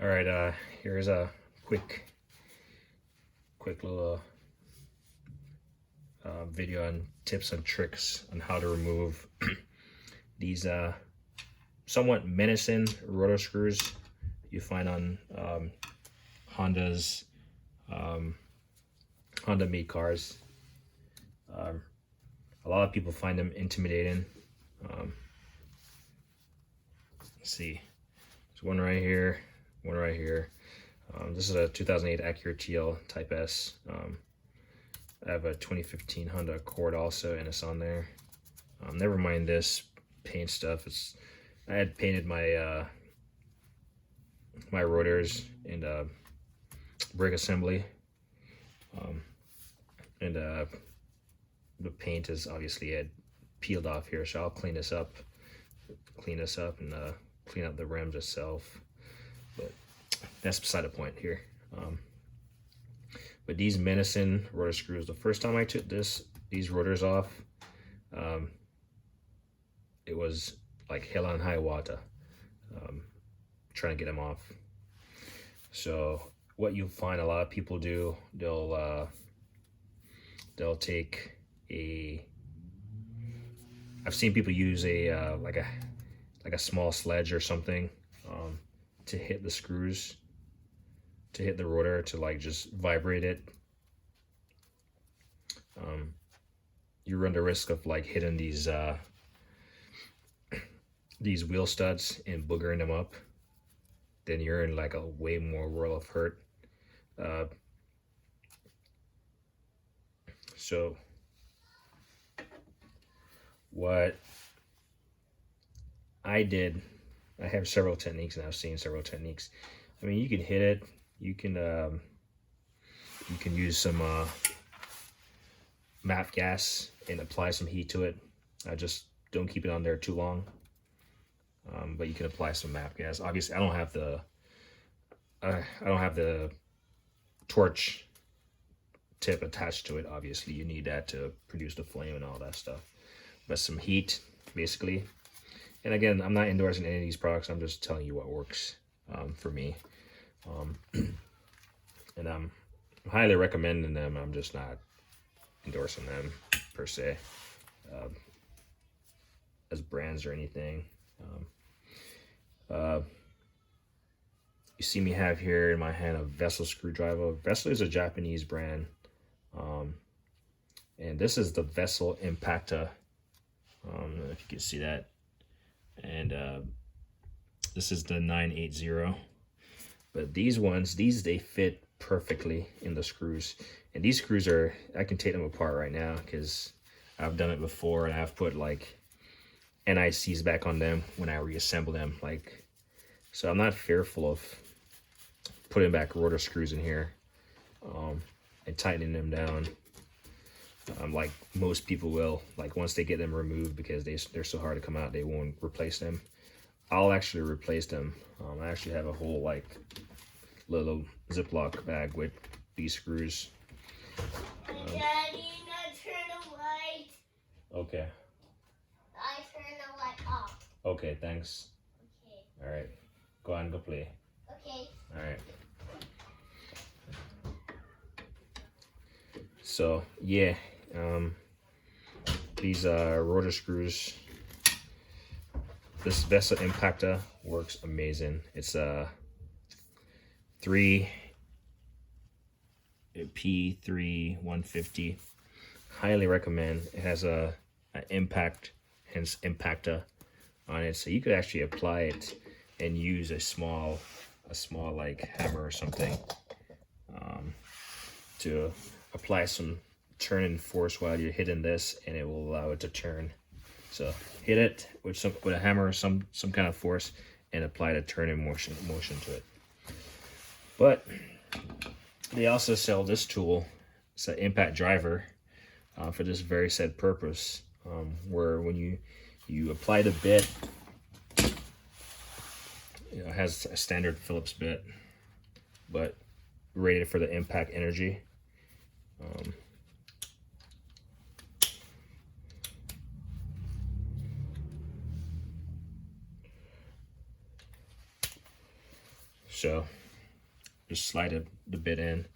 All right, here's a quick little video on tips and tricks on how to remove these somewhat menacing rotor screws you find on Honda's Honda made cars. A lot of people find them intimidating. Let's see, there's one right here, one right here. This is a 2008 Acura TL Type S. I have a 2015 Honda Accord also, and it's on there. Never mind this paint stuff. I had painted my my rotors and brake assembly, and the paint is obviously had peeled off here, so I'll clean this up and clean up the rims itself. But that's beside the point here. But these menacing rotor screws, the first time I took these rotors off, it was like hell on high water, trying to get them off. So what you'll find a lot of people do, they'll take I've seen people use a like a small sledge or something to hit the screws, to hit the rotor, to like just vibrate it. You run the risk of like hitting these wheel studs and boogering them up. Then you're in like a way more world of hurt. So what I did, I have several techniques, and I've seen several techniques. I mean, you can hit it. You can use some MAP gas and apply some heat to it. I just don't keep it on there too long. But you can apply some MAP gas. Obviously, I don't have the torch tip attached to it. Obviously, you need that to produce the flame and all that stuff. But some heat, basically. And again, I'm not endorsing any of these products. I'm just telling you what works for me. And I'm highly recommending them. I'm just not endorsing them per se as brands or anything. You see me have here in my hand a Vessel screwdriver. Vessel is a Japanese brand, and this is the Vessel Impacta. I don't know if you can see that. And this is the 980. But these ones, they fit perfectly in the screws. And these screws I can take them apart right now because I've done it before, and I've put like NICs back on them when I reassemble them. So I'm not fearful of putting back rotor screws in here and tightening them down. Like most people will, like once they get them removed, because they're so hard to come out, they won't replace them. I'll actually replace them. I actually have a whole like little Ziploc bag with these screws. Daddy, not turn the light. Okay. I turn the light off. Okay, thanks. Okay. All right, go on, go play. Okay. All right. So yeah, these rotor screws, this Vessel Impacta works amazing. It's a P3 150. Highly recommend. It has an impact, hence Impacta on it, so you could actually apply it and use a small like hammer or something to apply some turning force while you're hitting this, and it will allow it to turn. So hit it with a hammer or some kind of force, and apply the turning motion to it. But they also sell this tool. It's an impact driver for this very said purpose, where when you apply the bit, it has a standard Phillips bit, but rated for the impact energy. So just slide the bit in,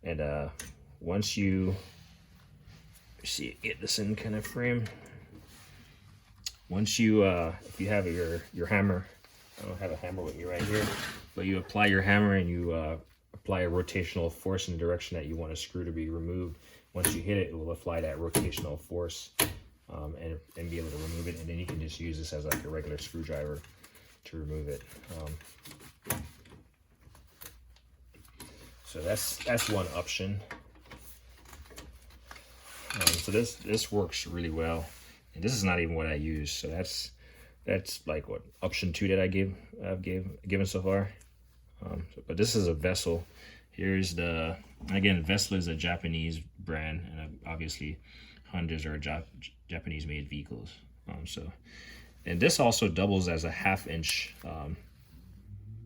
and once you see, get this in kind of frame. Once you, if you have your hammer, I don't have a hammer with me right here, but you apply your hammer and you apply a rotational force in the direction that you want a screw to be removed. Once you hit it, it will apply that rotational force and be able to remove it. And then you can just use this as like a regular screwdriver to remove it. So that's one option. So this works really well, and this is not even what I use. So that's like what option 2 that I've given so far. But this is a Vessel. Here's the, again, Vessel is a Japanese brand, and obviously Hondas are Japanese made vehicles. And this also doubles as a 1/2 inch.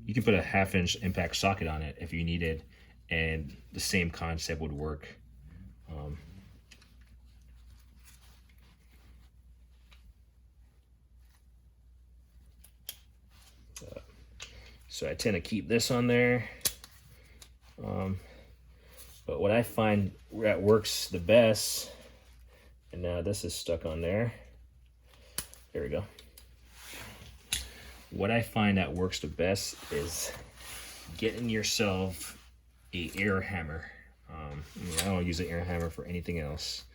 You can put a 1/2 inch impact socket on it if you need it, and the same concept would work. So I tend to keep this on there. But what I find that works the best, and now this is stuck on there. There we go. What I find that works the best is getting yourself a air hammer. I don't use an air hammer for anything else.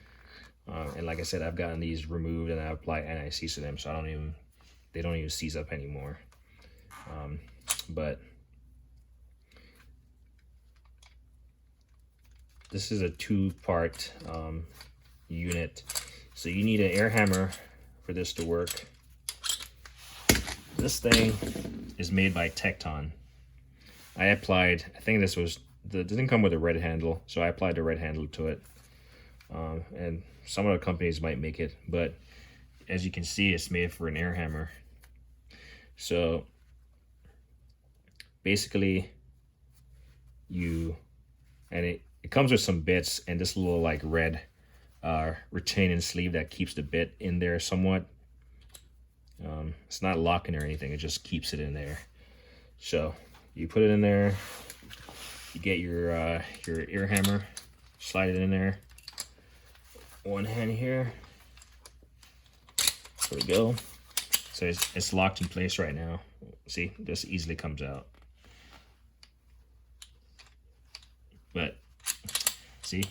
And like I said, I've gotten these removed and I apply NICs to them, so they don't even seize up anymore. But this is a 2-part unit, so you need an air hammer for this to work. This thing is made by Tecton. I think this didn't come with a red handle, so I applied the red handle to it. And some other companies might make it, but as you can see, it's made for an air hammer. So basically, it comes with some bits and this little like red retaining sleeve that keeps the bit in there somewhat. It's not locking or anything, it just keeps it in there. So you put it in there, you get your air hammer, slide it in there. One hand here. There we go. So it's locked in place right now. See, this easily comes out. But see,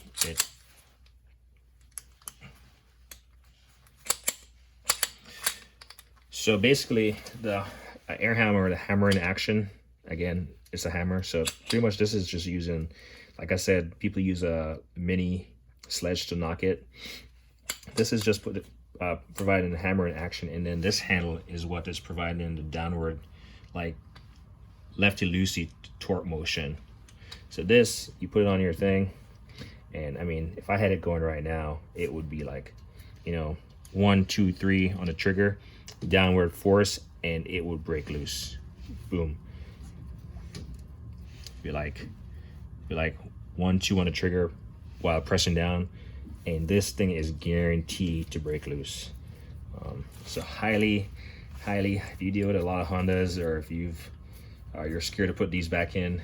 so basically the air hammer, or the hammer in action, again, it's a hammer. So pretty much this is just using, like I said, people use a mini sledge to knock it. This is just providing the hammer in action, and then this handle is what is providing the downward, like lefty-loosey torque motion. So this, you put it on your thing, and I mean, if I had it going right now, it would be like, 1, 2, 3 on the trigger, downward force, and it would break loose. Boom. Be like 1, 2 on the trigger while pressing down, and this thing is guaranteed to break loose. So highly, if you deal with a lot of Hondas, or if you're scared to put these back in,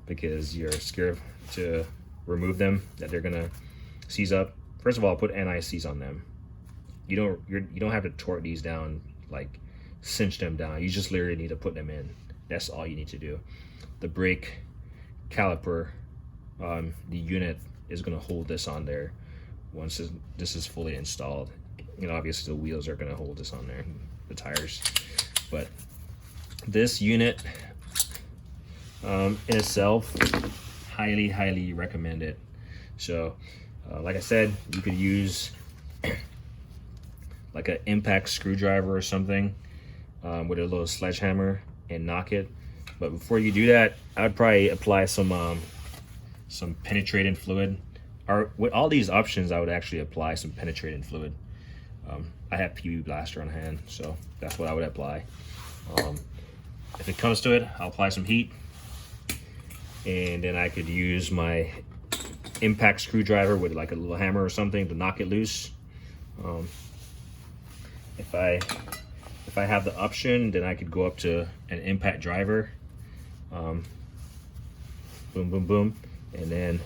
because you're scared to remove them, that they're gonna seize up. First of all, put NICs on them. You don't have to torque these down, like cinch them down. You just literally need to put them in. That's all you need to do. The brake caliper, the unit is gonna hold this on there once this is fully installed. Obviously the wheels are gonna hold this on there, the tires. But this unit in itself, highly recommend it. So like I said, you could use like an impact screwdriver or something with a little sledgehammer and knock it. But before you do that, I would probably apply some penetrating fluid. Or with all these options, I would actually apply some penetrating fluid. I have PB Blaster on hand, so that's what I would apply. If it comes to it, I'll apply some heat, and then I could use my impact screwdriver with like a little hammer or something to knock it loose. If I have the option, then I could go up to an impact driver Boom, boom, boom. And then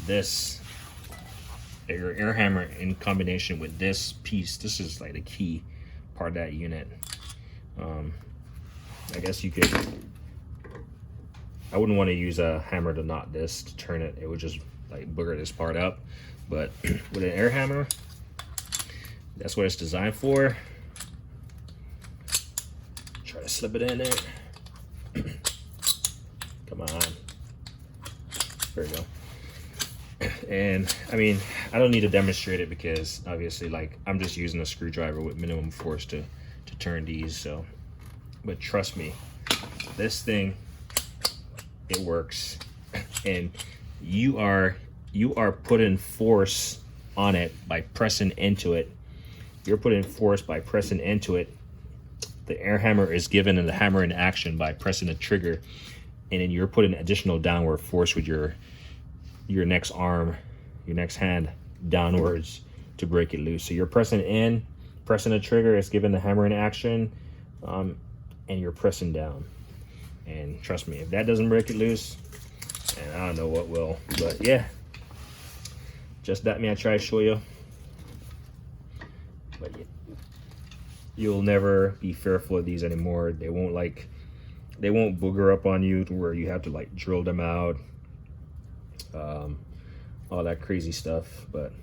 this, your air hammer in combination with this piece, this is like the key part of that unit. I guess you could, I wouldn't want to use a hammer to knot this to turn it. It would just like booger this part up. But with an air hammer, that's what it's designed for. Try to slip it in there. Come on. There we go. And I mean, I don't need to demonstrate it because obviously, like, I'm just using a screwdriver with minimum force to turn these. So, but trust me, this thing, it works. And you are putting force on it by pressing into it. You're putting force by pressing into it. The air hammer is given the hammer in action by pressing the trigger, and then you're putting additional downward force with your next arm, your next hand downwards to break it loose. So you're pressing in, pressing the trigger, it's giving the hammer in action, and you're pressing down. And trust me, if that doesn't break it loose, and I don't know what will. But yeah, just that me I try to show you. But yeah, you'll never be fearful of these anymore. They won't booger up on you to where you have to like drill them out, all that crazy stuff. But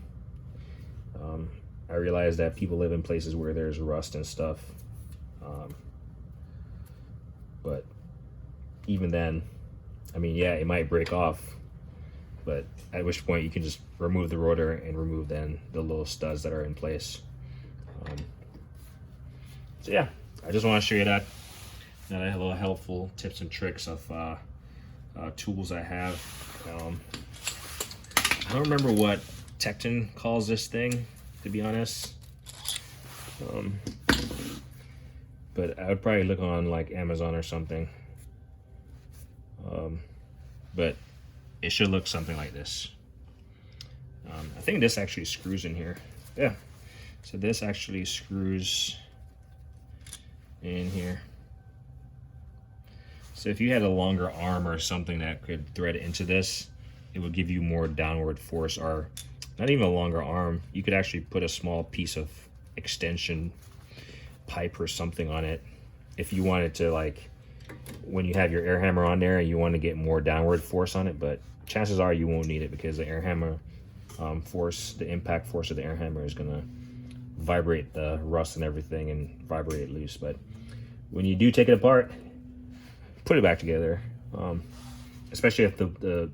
I realize that people live in places where there's rust and stuff, but even then, I mean, yeah, it might break off, but at which point you can just remove the rotor and remove then the little studs that are in place. So yeah, I just want to show you that. Now I have a little helpful tips and tricks of tools I have. I don't remember what Tecton calls this thing, to be honest. But I would probably look on like Amazon or something. But it should look something like this. I think this actually screws in here. Yeah. So this actually screws in here. So if you had a longer arm or something that could thread into this, it would give you more downward force. Or not even a longer arm, you could actually put a small piece of extension pipe or something on it if you wanted to, like when you have your air hammer on there and you want to get more downward force on it. But chances are you won't need it because the air hammer force, the impact force of the air hammer is gonna vibrate the rust and everything and vibrate it loose. But when you do take it apart, put it back together, especially if the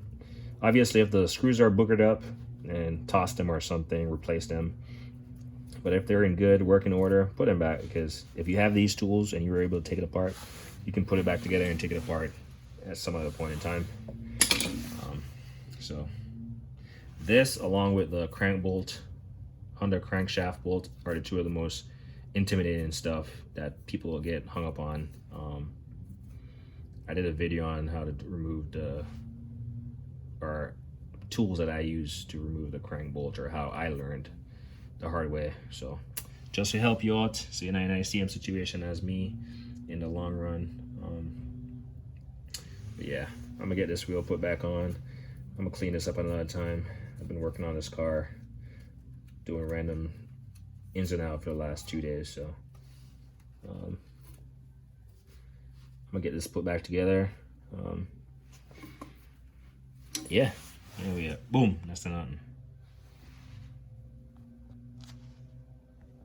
obviously if the screws are boogered up, and toss them or something, replace them. But if they're in good working order, put them back, because if you have these tools and you were able to take it apart, you can put it back together and take it apart at some other point in time. So this, along with the crank bolt, Honda crankshaft bolt, are the two of the most intimidating stuff that people will get hung up on. I did a video on how to remove or tools that I use to remove the crank bolt, or how I learned the hard way. So just to help you out, so you're not in an ICM situation as me in the long run. But yeah, I'm gonna get this wheel put back on. I'm gonna clean this up another time. I've been working on this car, doing random ins and out for the last 2 days. So I'm gonna get this put back together. Yeah, there we go. Boom, that's the nothing.